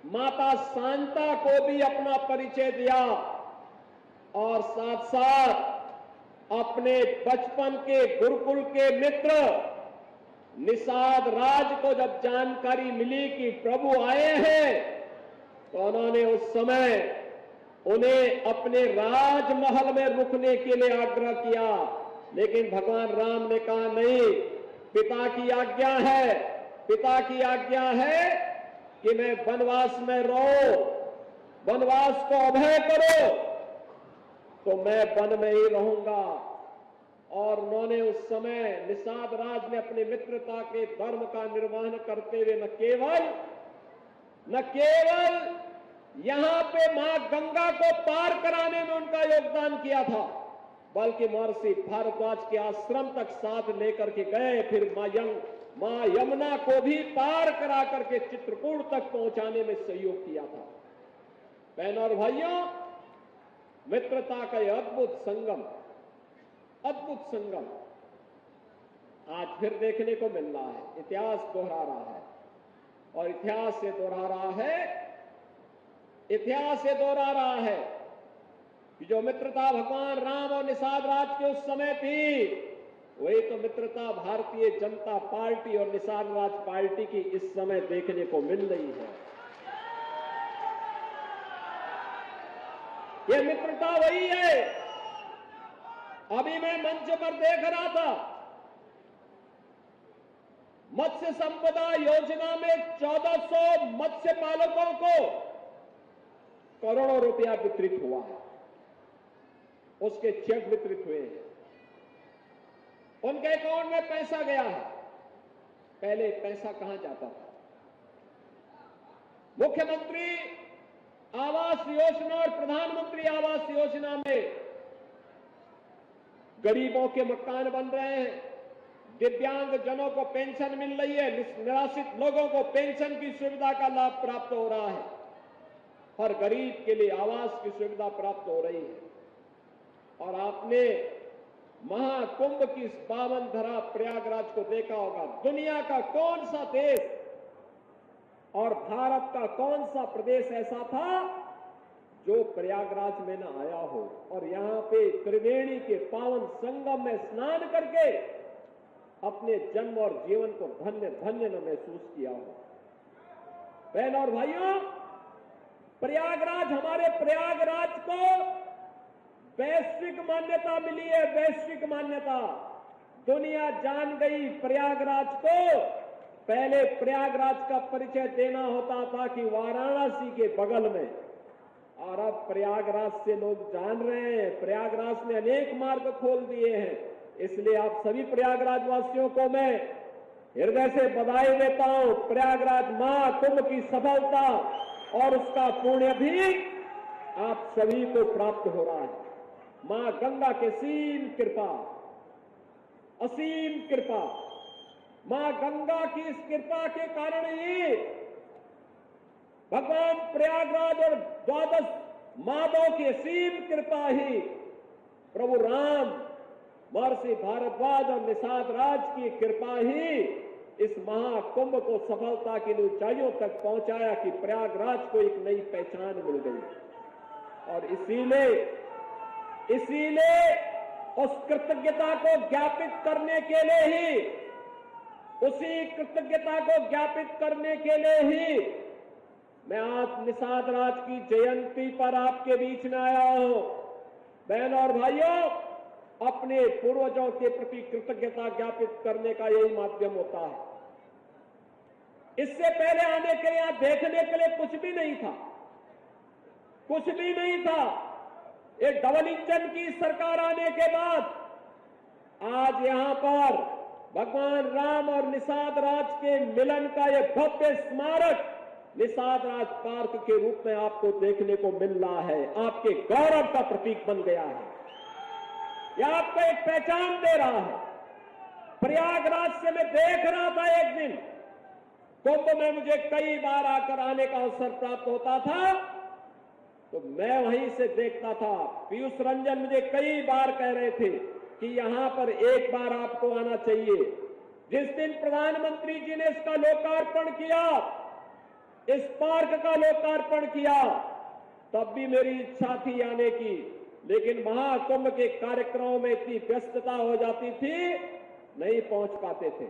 माता शांता को भी अपना परिचय दिया और साथ साथ अपने बचपन के गुरुकुल के मित्र निषाद राज को जब जानकारी मिली कि प्रभु आए हैं तो उन्होंने उस समय उन्हें अपने राजमहल में रुकने के लिए आग्रह किया, लेकिन भगवान राम ने कहा नहीं, पिता की आज्ञा है, पिता की आज्ञा है कि मैं वनवास में रहो, वनवास को अभय करो, तो मैं वन में ही रहूंगा। और उन्होंने उस समय निषाद राज ने अपनी मित्रता के धर्म का निर्वहन करते हुए न केवल यहां पे मां गंगा को पार कराने में उनका योगदान किया था, बल्कि महर्षि भारद्वाज के आश्रम तक साथ लेकर के गए, फिर मां यमुना को भी पार करा करके चित्रकूट तक पहुंचाने में सहयोग किया था। बहनों और भाइयों, मित्रता का यह अद्भुत संगम आज फिर देखने को मिल रहा है। इतिहास दोहरा रहा है और इतिहास से दोहरा रहा है कि जो मित्रता भगवान राम और निषाद राज के उस समय थी, वही तो मित्रता भारतीय जनता पार्टी और निषाद राज पार्टी की इस समय देखने को मिल रही है। यह मित्रता वही है। अभी मैं मंच पर देख रहा था, मत्स्य संपदा योजना में 1400 मत्स्य पालकों को करोड़ों रुपया वितरित हुआ है, उसके चेक वितरित हुए हैं, उनके अकाउंट में पैसा गया है। पहले पैसा कहां जाता था? मुख्यमंत्री आवास योजना और प्रधानमंत्री आवास योजना में गरीबों के मकान बन रहे हैं, दिव्यांग जनों को पेंशन मिल रही है, निराश्रित लोगों को पेंशन की सुविधा का लाभ प्राप्त हो रहा है, हर गरीब के लिए आवास की सुविधा प्राप्त हो रही है। और आपने महाकुंभ की इस पावन धरा प्रयागराज को देखा होगा। दुनिया का कौन सा देश और भारत का कौन सा प्रदेश ऐसा था जो प्रयागराज में न आया हो और यहां पे त्रिवेणी के पावन संगम में स्नान करके अपने जन्म और जीवन को धन्य धन्य न महसूस किया हो। बहनों और भाइयों, प्रयागराज, हमारे प्रयागराज को वैश्विक मान्यता मिली है, वैश्विक मान्यता। दुनिया जान गई प्रयागराज को। पहले प्रयागराज का परिचय देना होता था कि वाराणसी के बगल में, और अब प्रयागराज से लोग जान रहे हैं। प्रयागराज ने अनेक मार्ग खोल दिए हैं, इसलिए आप सभी प्रयागराज वासियों को मैं हृदय से बधाई देता हूं। प्रयागराज महाकुंभ की सफलता और उसका पुण्य भी आप सभी को प्राप्त हो रहा है। मां गंगा की असीम कृपा, मां गंगा की इस कृपा के कारण ही भगवान प्रयागराज और द्वादश माधव की असीम कृपा ही प्रभु राम, महर्षि भारद्वाज और निषाद राज की कृपा ही इस महाकुंभ को सफलता की ऊंचाइयों तक पहुंचाया कि प्रयागराज को एक नई पहचान मिल गई। और इसीलिए उस कृतज्ञता को ज्ञापित करने के लिए ही, उसी कृतज्ञता को ज्ञापित करने के लिए ही मैं आज निषाद राज की जयंती पर आपके बीच में आया हूं। बहनों और भाइयों, अपने पूर्वजों के प्रति कृतज्ञता ज्ञापित करने का यही माध्यम होता है। इससे पहले आने के लिए, यहां देखने के लिए कुछ भी नहीं था। एक डबल इंजन की सरकार आने के बाद आज यहां पर भगवान राम और निषाद राज के मिलन का यह भव्य स्मारक निषाद राज पार्क के रूप में आपको देखने को मिल रहा है। आपके गौरव का प्रतीक बन गया है, यह आपको एक पहचान दे रहा है। प्रयागराज से मैं देख रहा था, एक दिन कुंभ में मुझे कई बार आकर आने का अवसर प्राप्त होता था, तो मैं वहीं से देखता था। पीयूष रंजन मुझे कई बार कह रहे थे कि यहां पर एक बार आपको आना चाहिए। जिस दिन प्रधानमंत्री जी ने इसका लोकार्पण किया, इस पार्क का लोकार्पण किया, तब भी मेरी इच्छा थी आने की, लेकिन महाकुंभ के कार्यक्रमों में इतनी व्यस्तता हो जाती थी, नहीं पहुंच पाते थे।